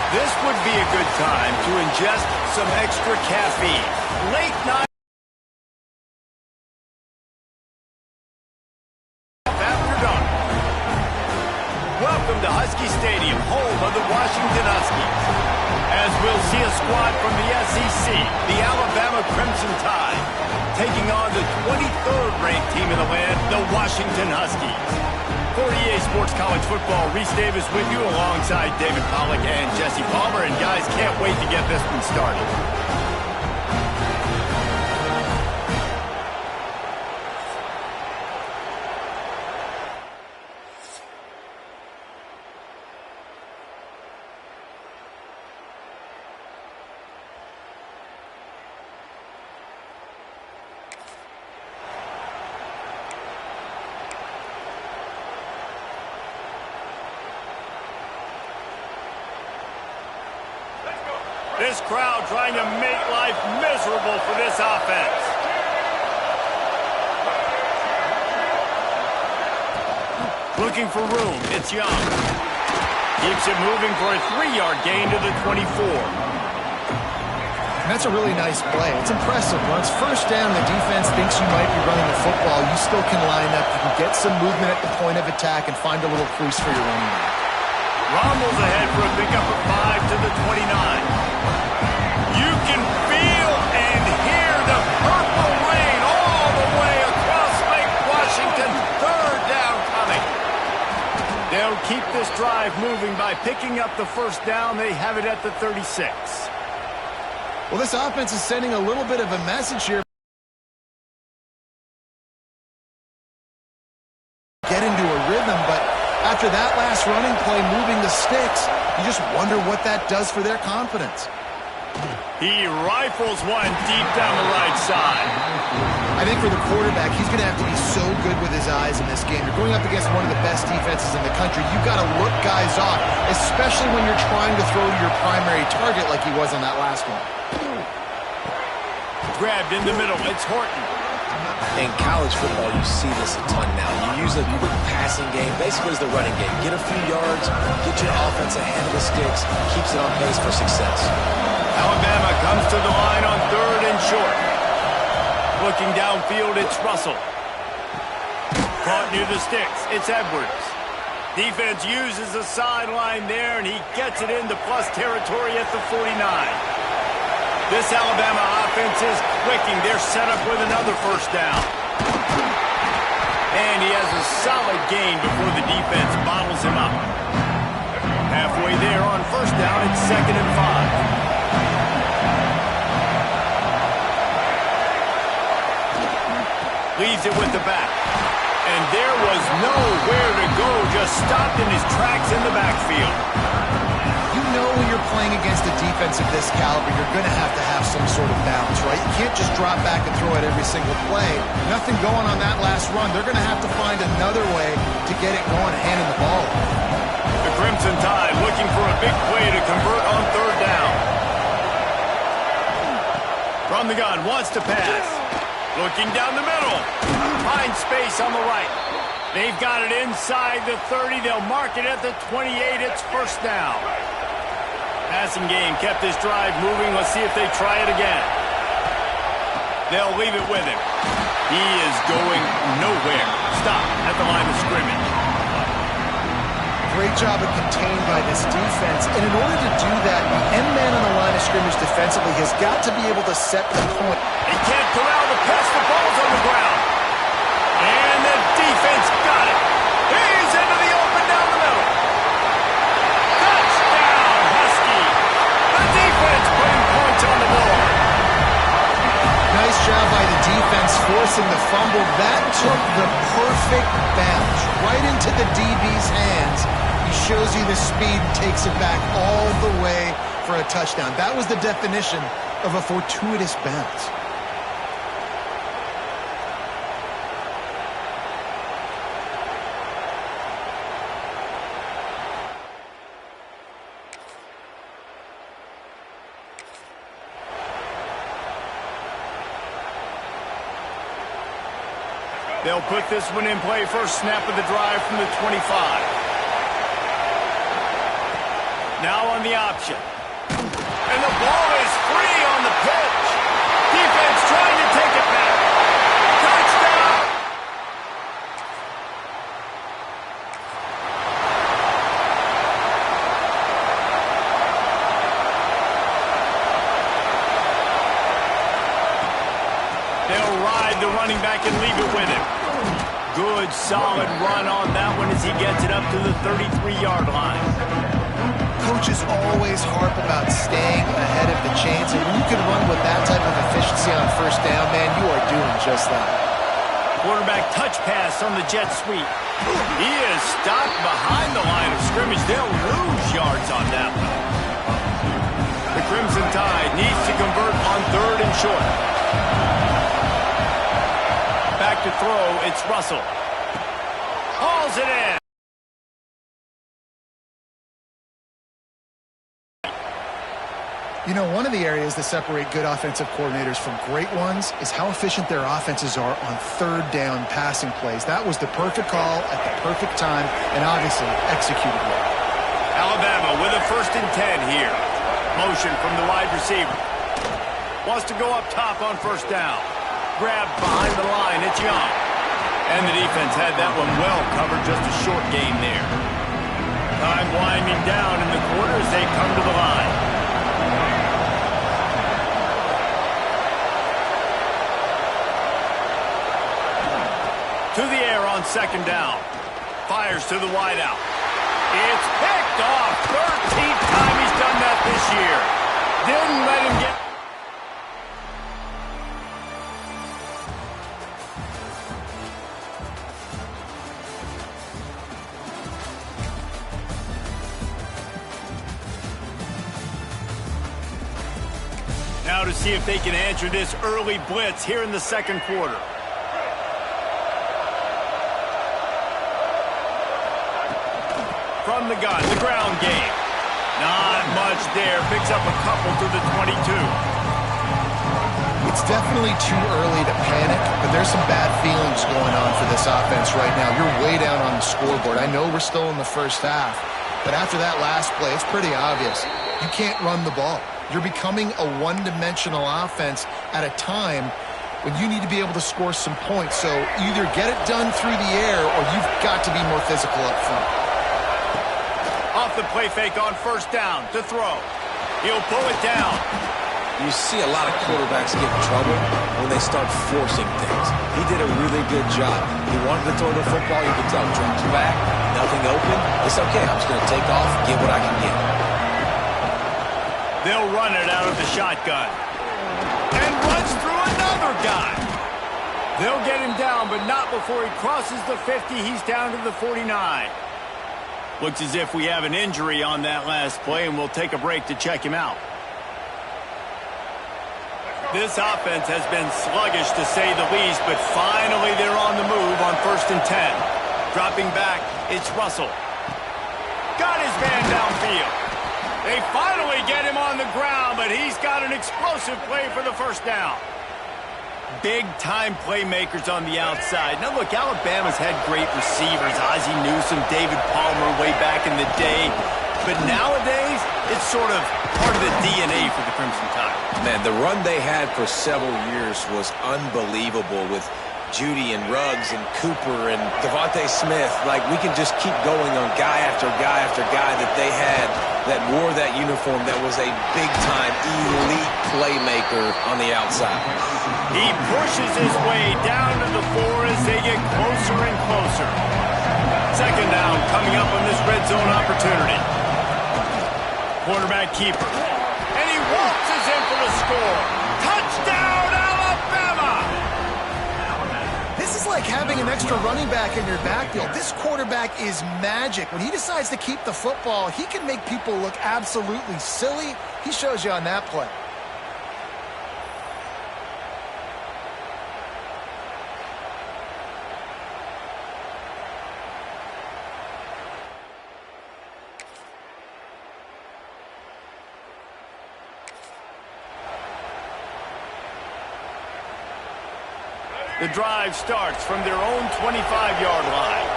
This would be a good time to ingest some extra caffeine. Late night after dark. Welcome to Husky Stadium, home of the Washington Huskies. As we'll see a squad from the SEC, the Alabama Crimson Tide, taking on the 23rd ranked team in the land, the Washington Huskies. For EA Sports College Football, Reese Davis with you alongside David Pollack and Jesse Palmer. And guys, can't wait to get this one started. This crowd trying to make life miserable for this offense. Looking for room, it's Young. Keeps it moving for a 3-yard gain to the 24. That's a really nice play. It's impressive. When it's first down, the defense thinks you might be running the football. You still can line up. You can get some movement at the point of attack and find a little crease for your running back. Rumbles ahead for a pickup of 5 to the 29. You can feel and hear the purple rain all the way across Lake Washington. 3rd down coming. They'll keep this drive moving by picking up the first down. They have it at the 36. Well, this offense is sending a little bit of a message here. Get into a rhythm, but after that last running play moving the sticks, you just wonder what that does for their confidence. He rifles one deep down the right side. I think for the quarterback, he's going to have to be so good with his eyes in this game. You're going up against one of the best defenses in the country. You've got to look guys off, especially when you're trying to throw to your primary target like he was on that last one. Grabbed in the middle. It's Horton. In college football, you see this a ton now. You use a quick passing game, basically as the running game. Get a few yards, get your offense ahead of the sticks, keeps it on pace for success. Alabama comes to the line on 3rd and short. Looking downfield, it's Russell. Caught near the sticks, it's Edwards. Defense uses the sideline there, and he gets it into plus territory at the 49. This Alabama offense is clicking. They're set up with another first down. And he has a solid gain before the defense bottles him up. Halfway there on first down, it's 2nd and 5. Leaves it with the back. And there was nowhere to go. Just stopped in his tracks in the backfield. You know when you're playing against a defense of this caliber, you're going to have some sort of balance, right? You can't just drop back and throw it every single play. Nothing going on that last run. They're going to have to find another way to get it going, handing the ball. The Crimson Tide looking for a big play to convert on 3rd down. From the gun, wants to pass. Looking down the middle. Finds space on the right. They've got it inside the 30. They'll mark it at the 28. It's first down. Passing game kept this drive moving. Let's see if they try it again. They'll leave it with him. He is going nowhere. Stop at the line of scrimmage. Great job of contained by this defense. And in order to do that, the end man on the line of scrimmage defensively has got to be able to set the point. They can't corral the pass. The ball's on the ground. And the defense got it. He's into the open down the middle. Touchdown, Husky. The defense putting points on the board. Nice job by the defense forcing the fumble. That took the perfect bounce right into the DB's hands. He shows you the speed and takes it back all the way for a touchdown. That was the definition of a fortuitous bounce. They'll put this one in play. First snap of the drive from the 25. Now on the option. And the ball is free on the pitch. Defense trying to take it back. Touchdown! They'll ride the running back and leave it with him. Good, solid run on that one as he gets it up to the 33-yard line. Coaches always harp about staying ahead of the chains, and when you can run with that type of efficiency on first down, man, you are doing just that. Quarterback touch pass on the jet sweep. He is stopped behind the line of scrimmage. They'll lose yards on that one. The Crimson Tide needs to convert on 3rd and short. Back to throw, it's Russell. Hauls it in. You know, one of the areas that separate good offensive coordinators from great ones is how efficient their offenses are on 3rd down passing plays. That was the perfect call at the perfect time and obviously executed well. Alabama with a 1st and 10 here. Motion from the wide receiver. Wants to go up top on 1st down. Grabbed behind the line, it's Young. And the defense had that one well covered, just a short gain there. Time winding down in the quarter as they come to the line. To the air on 2nd down. Fires to the wideout. It's picked off. 13th time he's done that this year. Didn't let him get... Now to see if they can answer this early blitz here in the 2nd quarter. From the gun, the ground game. Not much there. Picks up a couple to the 22. It's definitely too early to panic, but there's some bad feelings going on for this offense right now. You're way down on the scoreboard. I know we're still in the first half, but after that last play, it's pretty obvious. You can't run the ball. You're becoming a one-dimensional offense at a time when you need to be able to score some points. So either get it done through the air or you've got to be more physical up front. Off the play fake on 1st down to throw. He'll pull it down. You see a lot of quarterbacks get in trouble when they start forcing things. He did a really good job. He wanted to throw the football. You can tell, drops back, nothing open. It's okay. I'm just going to take off, get what I can get. They'll run it out of the shotgun. And runs through another guy. They'll get him down, but not before he crosses the 50. He's down to the 49. Looks as if we have an injury on that last play, and we'll take a break to check him out. This offense has been sluggish, to say the least, but finally they're on the move on 1st and 10. Dropping back, it's Russell. Got his man downfield. They finally get him on the ground, but he's got an explosive play for the 1st down. Big-time playmakers on the outside. Now, look, Alabama's had great receivers. Ozzie Newsome, David Palmer way back in the day. But nowadays, it's sort of part of the DNA for the Crimson Tide. Man, the run they had for several years was unbelievable with Judy and Ruggs and Cooper and Devontae Smith. Like, we can just keep going on guy after guy after guy that they had that wore that uniform that was a big-time elite playmaker on the outside. He pushes his way down to the 4 as they get closer and closer. 2nd down coming up on this red zone opportunity. Quarterback keeper. And he waltzes in for the score. Touchdown, Alabama! This is like having an extra running back in your backfield. This quarterback is magic. When he decides to keep the football, he can make people look absolutely silly. He shows you on that play. The drive starts from their own 25-yard line.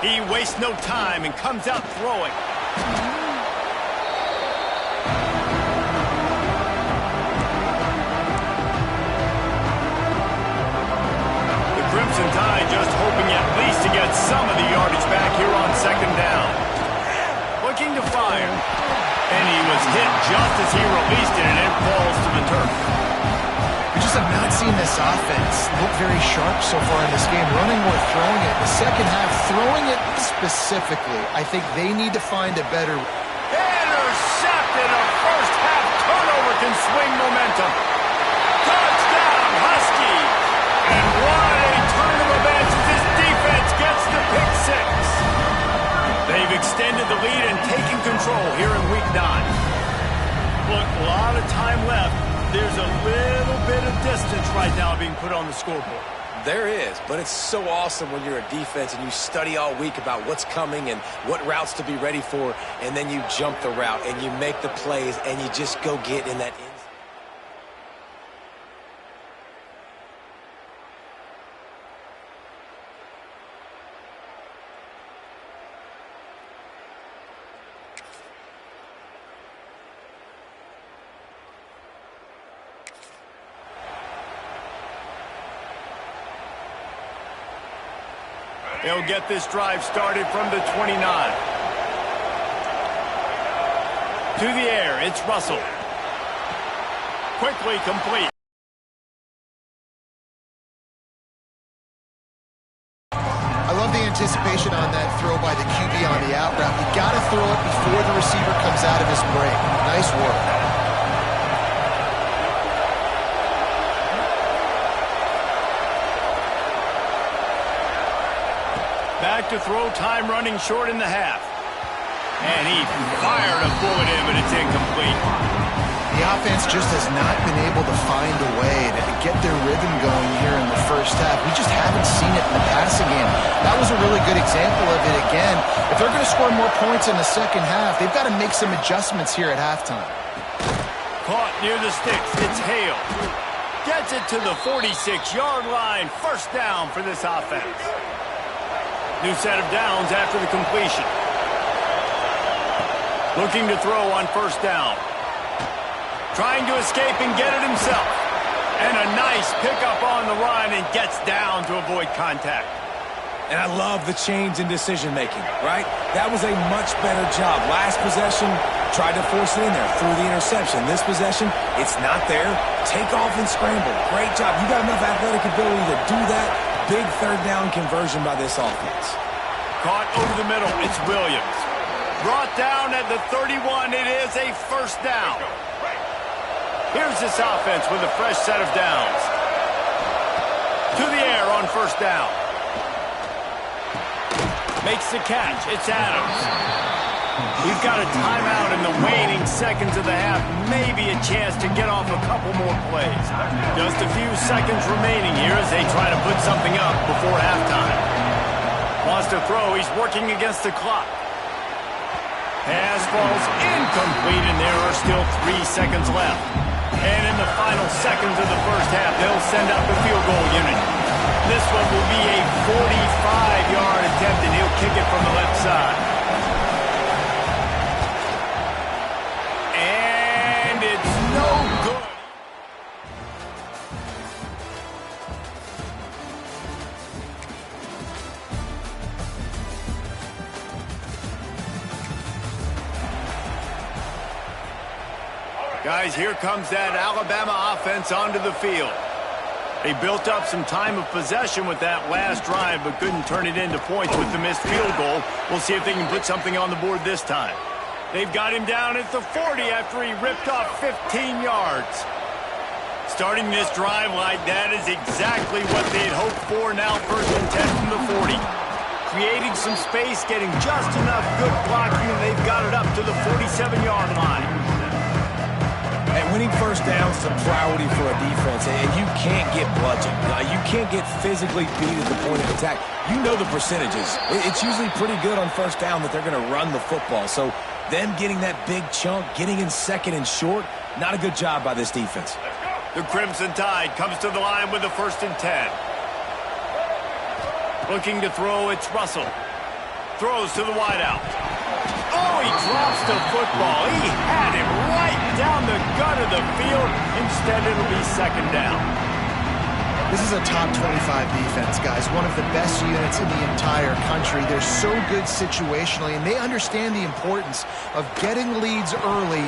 He wastes no time and comes out throwing. The Crimson Tide just hoping at least to get some of the yardage back here on second down. Looking to fire. And he was hit just as he released it, and it falls to the turf. We just have not seen this offense look very sharp so far in this game, running or throwing it. The second half, throwing it specifically, I think they need to find a better... Intercepted! A first-half turnover can swing momentum. Touchdown, Huskies! And what a turn of events as this defense gets the pick six. They've extended the lead and taken control here in Week 9. Look, a lot of time left. There's a little bit of distance right now being put on the scoreboard. There is, but it's so awesome when you're a defense and you study all week about what's coming and what routes to be ready for, and then you jump the route and you make the plays and you just go get in that end. They'll get this drive started from the 29. To the air, it's Russell. Quickly complete. I love the anticipation on that throw by the QB on the out route. You got to throw it before the receiver comes out of his break. Nice work. Back to throw, time running short in the half. And he fired a bullet in, but it's incomplete. The offense just has not been able to find a way to get their rhythm going here in the first half. We just haven't seen it in the passing game. That was a really good example of it again. If they're going to score more points in the second half, they've got to make some adjustments here at halftime. Caught near the sticks. It's Hale. Gets it to the 46-yard line. First down for this offense. New set of downs after the completion. Looking to throw on first down. Trying to escape and get it himself. And a nice pickup on the run and gets down to avoid contact. And I love the change in decision-making, right? That was a much better job. Last possession, tried to force it in there through the interception. This possession, it's not there. Take off and scramble. Great job. You got enough athletic ability to do that. Big third down conversion by this offense. Caught over the middle. It's Williams. Brought down at the 31. It is a first down. Here's this offense with a fresh set of downs. To the air on first down. Makes the catch. It's Adams. We've got a timeout in the waning seconds of the half. Maybe a chance to get off a couple more plays. Just a few seconds remaining here as they try to put something up before halftime. Wants to throw. He's working against the clock. Pass falls incomplete, and there are still 3 seconds left. And in the final seconds of the first half, they'll send out the field goal unit. This one will be a 45-yard attempt, and he'll kick it from the left side. And it's no good. Guys, here comes that Alabama offense onto the field. They built up some time of possession with that last drive, but couldn't turn it into points with the missed field goal. We'll see if they can put something on the board this time. They've got him down at the 40 after he ripped off 15 yards. Starting this drive like that is exactly what they'd hoped for. Now first and 10 from the 40. Creating some space, getting just enough good blocking, and they've got it up to the 47-yard line. And winning first downs is a priority for a defense, and you can't get bludgeoned. You can't get physically beat at the point of attack. You know the percentages. It's usually pretty good on first down that they're going to run the football. So them getting that big chunk, getting in second and short, not a good job by this defense. The Crimson Tide comes to the line with a first and 10. Looking to throw, it's Russell. Throws to the wideout. Oh, he drops the football. He had him right down the gut of the field. Instead, it'll be second down. This is a top 25 defense, guys. One of the best units in the entire country. They're so good situationally, and they understand the importance of getting leads early,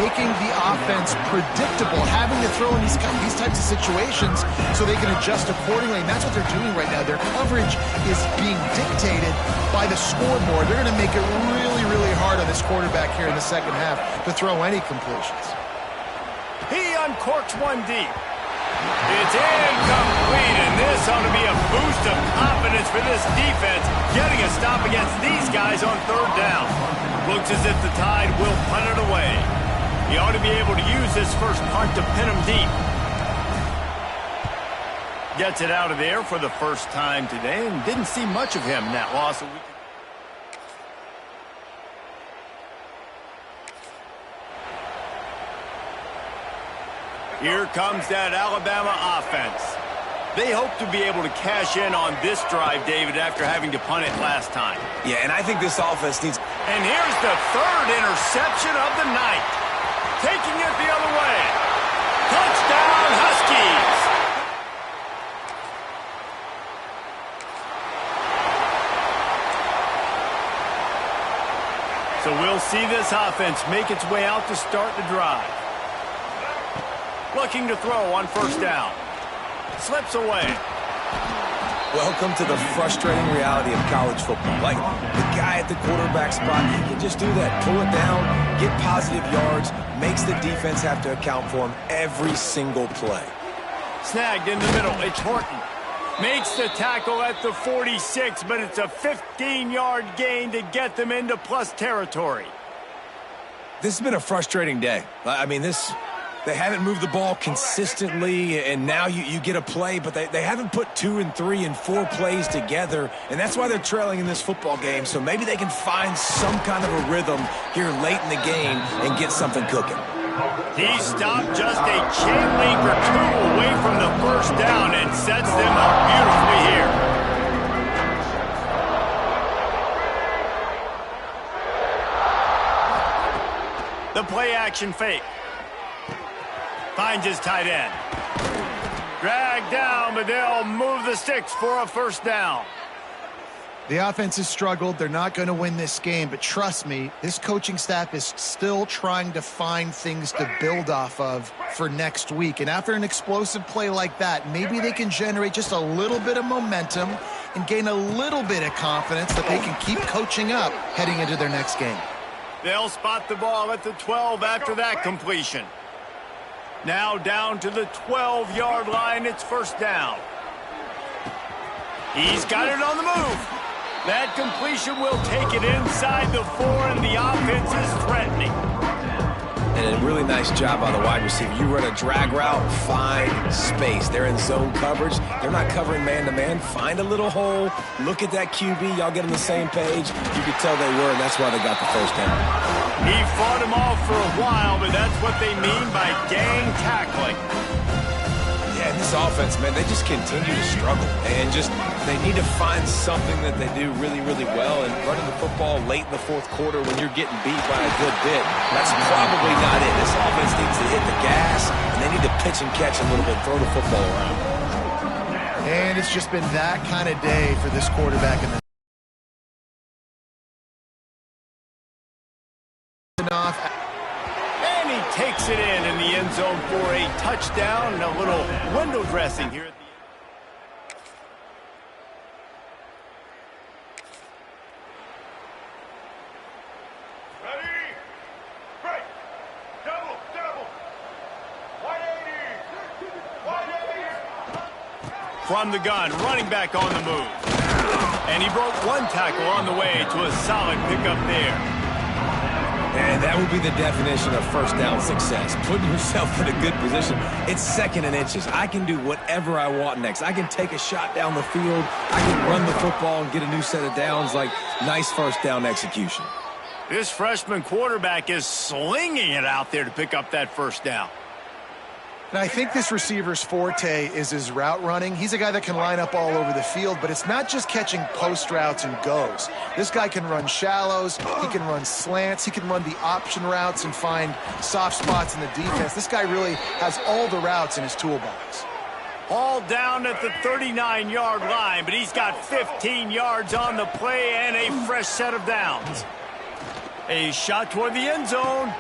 making the offense predictable, having to throw in these types of situations so they can adjust accordingly, and that's what they're doing right now. Their coverage is being dictated by the scoreboard. They're going to make it really, really hard on this quarterback here in the second half to throw any completions. He uncorks one deep. It's incomplete, and this ought to be a boost of confidence for this defense, getting a stop against these guys on third down. Looks as if the Tide will punt it away. He ought to be able to use this first punt to pin him deep. Gets it out of there for the first time today, and didn't see much of him in that loss a week ago. Here comes that Alabama offense. They hope to be able to cash in on this drive, David, after having to punt it last time. Yeah, and I think this offense needs... And here's the third interception of the night. Taking it the other way. Touchdown, Huskies! So we'll see this offense make its way out to start the drive. Looking to throw on first down. Slips away. Welcome to the frustrating reality of college football. Like, the guy at the quarterback spot, he can just do that. Pull it down, get positive yards, makes the defense have to account for him every single play. Snagged in the middle. It's Horton. Makes the tackle at the 46, but it's a 15-yard gain to get them into plus territory. This has been a frustrating day. I mean, they haven't moved the ball consistently, and now you get a play, but they haven't put 2 and 3 and 4 plays together, and that's why they're trailing in this football game. So maybe they can find some kind of a rhythm here late in the game and get something cooking. He stopped just a chain link or two away from the first down and sets them up beautifully here. The play action fake. Finds his tight end. Dragged down, but they'll move the sticks for a first down. The offense has struggled. They're not going to win this game, but trust me, this coaching staff is still trying to find things to build off of for next week. And after an explosive play like that, maybe they can generate just a little bit of momentum and gain a little bit of confidence that they can keep coaching up heading into their next game. They'll spot the ball at the 12 after that completion. Now down to the 12-yard line, it's first down. He's got it on the move. That completion will take it inside the 4, and the offense is threatening. And a really nice job by the wide receiver. You run a drag route, find space. They're in zone coverage. They're not covering man-to-man. Find a little hole. Look at that QB. Y'all get on the same page. You could tell they were, and that's why they got the first down. He fought him off for a while, but that's what they mean by gang tackling. Yeah, this offense, man, they just continue to struggle. And they need to find something that they do really, really well. And running the football late in the fourth quarter when you're getting beat by a good bit, that's probably not it. This offense needs to hit the gas, and they need to pitch and catch a little bit, throw the football around. And it's just been that kind of day for this quarterback in the And he takes it in the end zone for a touchdown and a little window dressing here at the end. Ready? Break. Double. 180. From the gun, running back on the move. And he broke one tackle on the way to a solid pickup there. And that would be the definition of first down success, putting yourself in a good position. It's second and inches. I can do whatever I want next. I can take a shot down the field. I can run the football and get a new set of downs. Like, nice first down execution. This freshman quarterback is slinging it out there to pick up that first down. And I think this receiver's forte is his route running. He's a guy that can line up all over the field, but it's not just catching post routes and goes. This guy can run shallows, he can run slants, he can run the option routes and find soft spots in the defense. This guy really has all the routes in his toolbox. All down at the 39-yard line, but he's got 15 yards on the play and a fresh set of downs. A shot toward the end zone.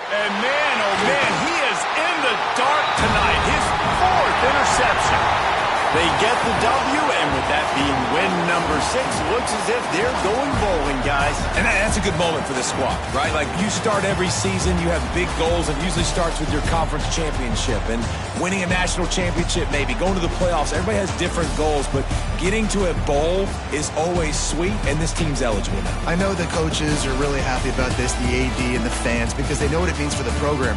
And man, oh man, he is in the dark tonight. His 4th interception. They get the W, and with that being win number 6, looks as if they're going bowling, guys. And that's a good moment for this squad, right? Like, you start every season, you have big goals, and usually starts with your conference championship and winning a national championship, maybe going to the playoffs. Everybody has different goals, but getting to a bowl is always sweet, and this team's eligible now. I know the coaches are really happy about this, the AD and the fans, because they know what it means for the program, right?